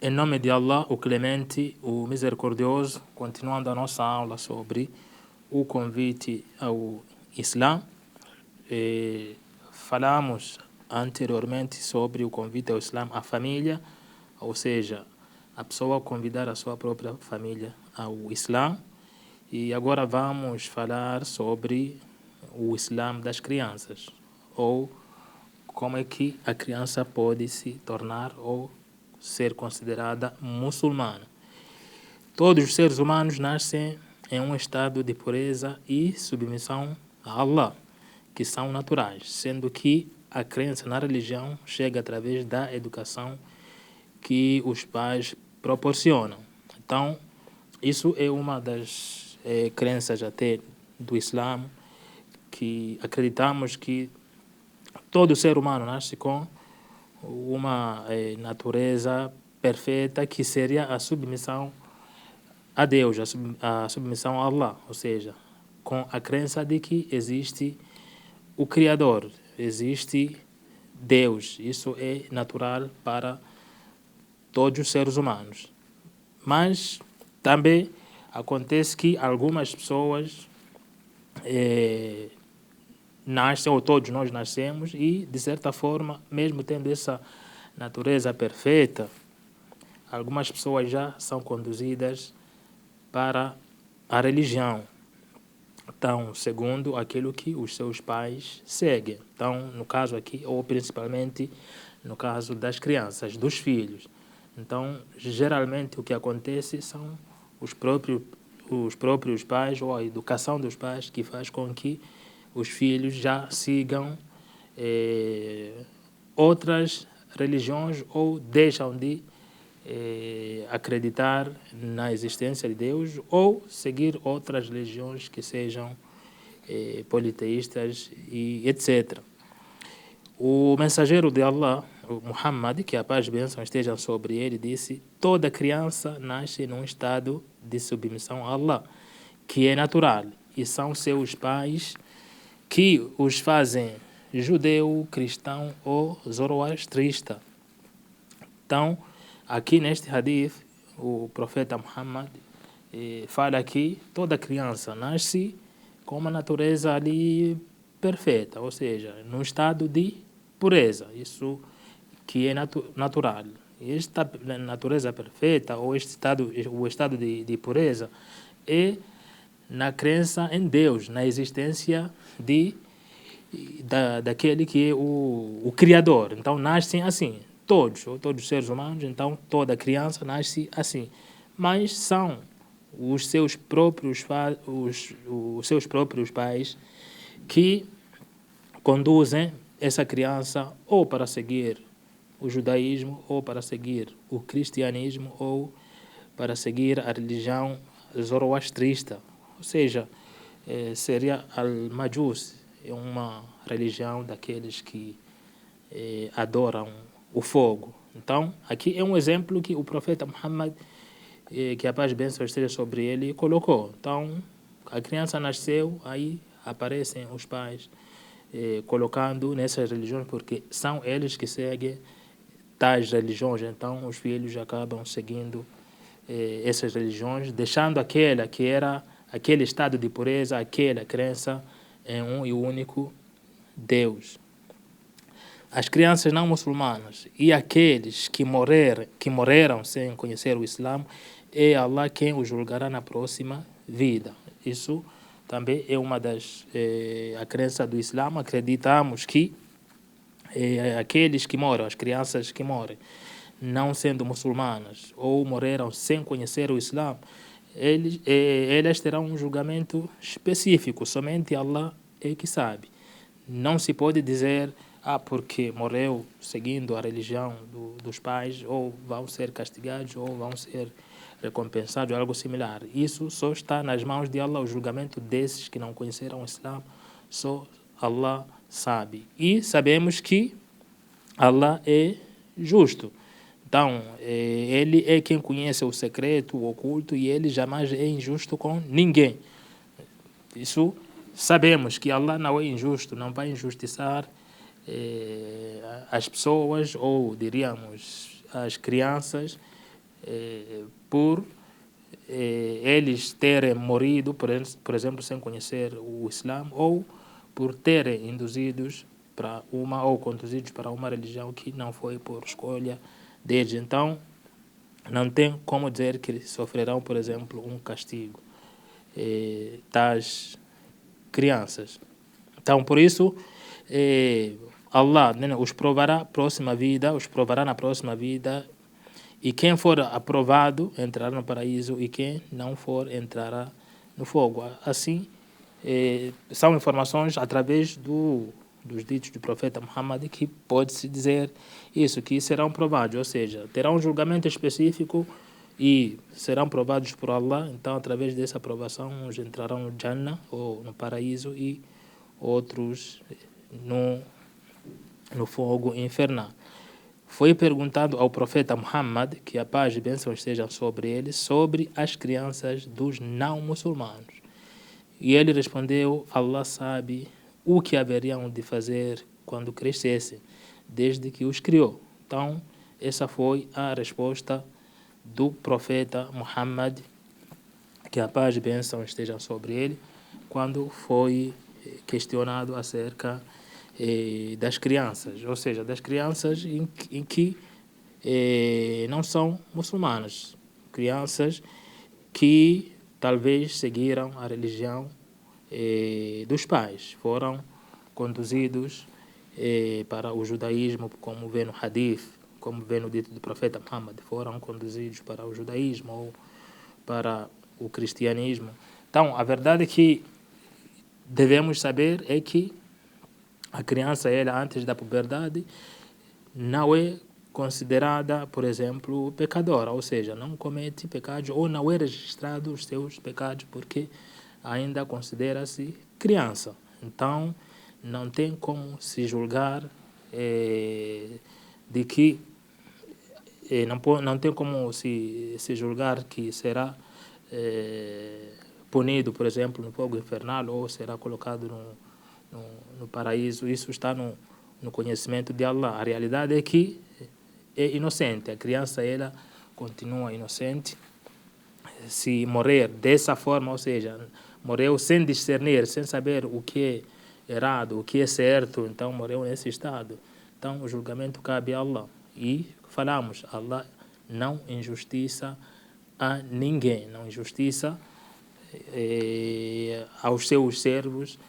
Em nome de Allah, o Clemente, o Misericordioso, continuando a nossa aula sobre o convite ao Islã, falamos anteriormente sobre o convite ao Islã à família, ou seja, a pessoa convidar a sua própria família ao Islã. E agora vamos falar sobre o Islã das crianças, ou como é que a criança pode se tornar ou ser considerada muçulmana. Todos os seres humanos nascem em um estado de pureza e submissão a Allah, que são naturais, sendo que a crença na religião chega através da educação que os pais proporcionam. Então, isso é uma das crenças até do Islã, que acreditamos que todo ser humano nasce com uma natureza perfeita, que seria a submissão a Deus, a submissão a Allah, ou seja, com a crença de que existe o Criador, existe Deus. Isso é natural para todos os seres humanos. Mas também acontece que algumas pessoas nascem, ou todos nós nascemos, e de certa forma, mesmo tendo essa natureza perfeita, algumas pessoas já são conduzidas para a religião. Então, segundo aquilo que os seus pais seguem. Então, no caso aqui, ou principalmente no caso das crianças, dos filhos. Então, geralmente o que acontece são os próprios pais, ou a educação dos pais, que faz com que os filhos já sigam outras religiões, ou deixam de acreditar na existência de Deus, ou seguir outras religiões que sejam politeístas e etc. O mensageiro de Allah, o Muhammad, que a paz e bênção estejam sobre ele, disse: toda criança nasce num estado de submissão a Allah, que é natural, e são seus pais que os fazem judeu, cristão ou zoroastrista. Então, aqui neste hadith, o profeta Muhammad fala que toda criança nasce com uma natureza ali perfeita, ou seja, num estado de pureza, isso que é natural. Esta natureza perfeita, ou o estado de pureza, é na crença em Deus, na existência daquele que é o Criador. Então, nascem assim, todos os seres humanos, então toda criança nasce assim. Mas são os seus próprios pais que conduzem essa criança ou para seguir o judaísmo, ou para seguir o cristianismo, ou para seguir a religião zoroastrista. Ou seja, seria al-Majus, é uma religião daqueles que adoram o fogo. Então, aqui é um exemplo que o profeta Muhammad, que a paz e bênção esteja sobre ele, colocou. Então, a criança nasceu, aí aparecem os pais colocando nessas religiões, porque são eles que seguem tais religiões. Então, os filhos acabam seguindo essas religiões, deixando aquela que era aquele estado de pureza, aquela crença em um e único Deus. As crianças não muçulmanas e aqueles que morreram sem conhecer o Islã, é Allah quem os julgará na próxima vida. Isso também é uma das a crença do Islã. Acreditamos que aqueles que morrem, as crianças que morrem, não sendo muçulmanas ou morreram sem conhecer o Islã, elas terão um julgamento específico. Somente Allah é que sabe. Não se pode dizer porque morreu seguindo a religião dos pais, ou vão ser castigados, ou vão ser recompensados, algo similar. Isso só está nas mãos de Allah. O julgamento desses que não conheceram o Islã, só Allah sabe. E sabemos que Allah é justo. Então, ele é quem conhece o secreto, o oculto, e ele jamais é injusto com ninguém. Isso sabemos, que Allah não é injusto, não vai injustiçar as pessoas, ou diríamos as crianças, por eles terem morrido, por exemplo, sem conhecer o Islã, ou por terem induzidos para uma ou conduzidos para uma religião que não foi por escolha deles. Então, não tem como dizer que sofrerão, por exemplo, um castigo das crianças. Então, por isso, Allah, né, os provará na próxima vida, e quem for aprovado entrará no paraíso, e quem não for entrará no fogo. Assim, são informações através dos ditos do profeta Muhammad que pode-se dizer isso, que serão provados, ou seja, terão um julgamento específico e serão provados por Allah. Então, através dessa aprovação, uns entrarão no Jannah, ou no paraíso, e outros no fogo infernal. Foi perguntado ao profeta Muhammad, que a paz e bênçãos estejam sobre ele, sobre as crianças dos não muçulmanos. E ele respondeu: Allah sabe o que haveriam de fazer quando crescessem, desde que os criou. Então, essa foi a resposta do profeta Muhammad, que a paz e bênçãos estejam sobre ele, quando foi questionado acerca das crianças, ou seja, das crianças em que não são muçulmanas, crianças que talvez seguiram a religião dos pais, foram conduzidos para o judaísmo, como vê no hadith, como vê no dito do profeta Muhammad, foram conduzidos para o judaísmo ou para o cristianismo. Então, a verdade que devemos saber é que a criança, ela, antes da puberdade, não é considerada, por exemplo, pecadora, ou seja, não comete pecados ou não é registrado os seus pecados porque ainda considera-se criança. Então, não tem como se julgar de que não tem como se julgar que será punido, por exemplo, no fogo infernal, ou será colocado no paraíso. Isso está no conhecimento de Allah. A realidade é que é inocente. A criança, ela continua inocente. Se morrer dessa forma, ou seja, morreu sem discernir, sem saber o que é errado, o que é certo, então morreu nesse estado. Então, o julgamento cabe a Allah. E falamos, Allah não injustiça a ninguém, não injustiça aos seus servos,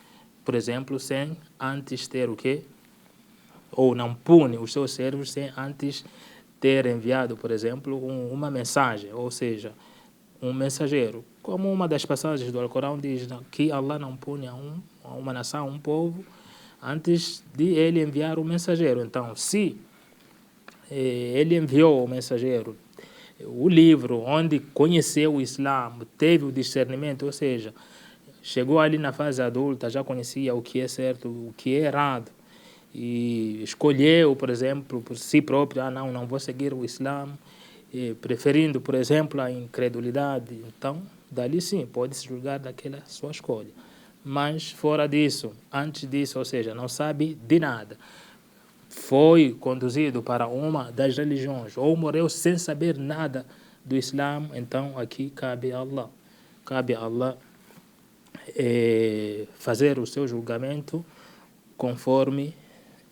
por exemplo, sem antes ter o quê? Ou não pune os seus servos sem antes ter enviado, por exemplo, uma mensagem, ou seja, um mensageiro. Como uma das passagens do Alcorão diz que Allah não pune a uma nação, um povo, antes de ele enviar o mensageiro. Então, se ele enviou o mensageiro, o livro onde conheceu o Islã, teve o discernimento, ou seja, chegou ali na fase adulta, já conhecia o que é certo, o que é errado, e escolheu, por exemplo, por si próprio, não vou seguir o Islã, preferindo, por exemplo, a incredulidade. Então, dali sim, pode-se julgar daquela sua escolha. Mas fora disso, antes disso, ou seja, não sabe de nada, foi conduzido para uma das religiões, ou morreu sem saber nada do Islã, então aqui cabe a Allah. Cabe a Allah fazer o seu julgamento conforme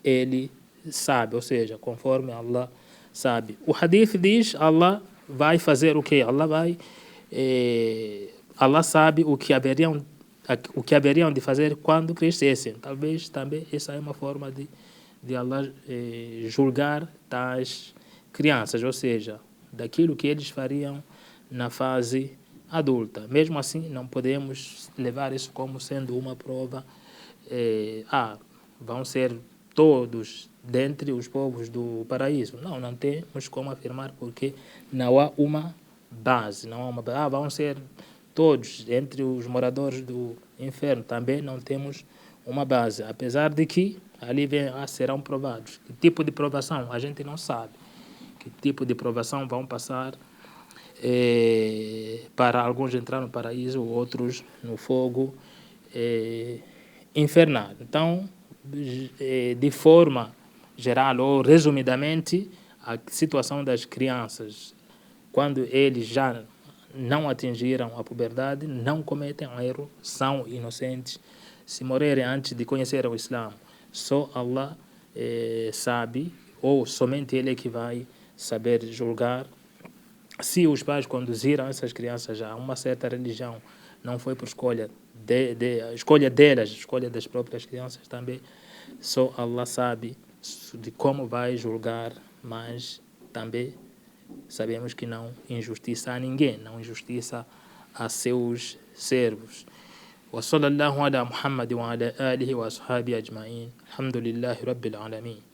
ele sabe, ou seja, conforme Allah sabe. O hadith diz, Allah vai fazer o quê? Allah sabe o que haveriam de fazer quando crescessem. Talvez também essa é uma forma de Allah julgar tais crianças, ou seja, daquilo que eles fariam na fase adulta. Mesmo assim, não podemos levar isso como sendo uma prova. Vão ser todos dentre os povos do paraíso. Não temos como afirmar, porque não há uma base. Não há uma base. Vão ser todos entre os moradores do inferno. Também não temos uma base. Apesar de que ali serão provados. Que tipo de provação? A gente não sabe. Que tipo de provação vão passar para alguns entrar no paraíso, outros no fogo infernal. Então, de forma geral ou resumidamente, a situação das crianças quando eles já não atingiram a puberdade, não cometem erro, são inocentes. Se morrerem antes de conhecer o Islã, só Allah sabe, ou somente Ele é que vai saber julgar. Se os pais conduziram essas crianças a uma certa religião, não foi por escolha escolha delas, escolha das próprias crianças também, só Allah sabe de como vai julgar, mas também sabemos que não injustiça a ninguém, não injustiça a seus servos. وصلى الله على محمد وعلى آله وأصحابه أجمعين الحمد لله رب العالمين.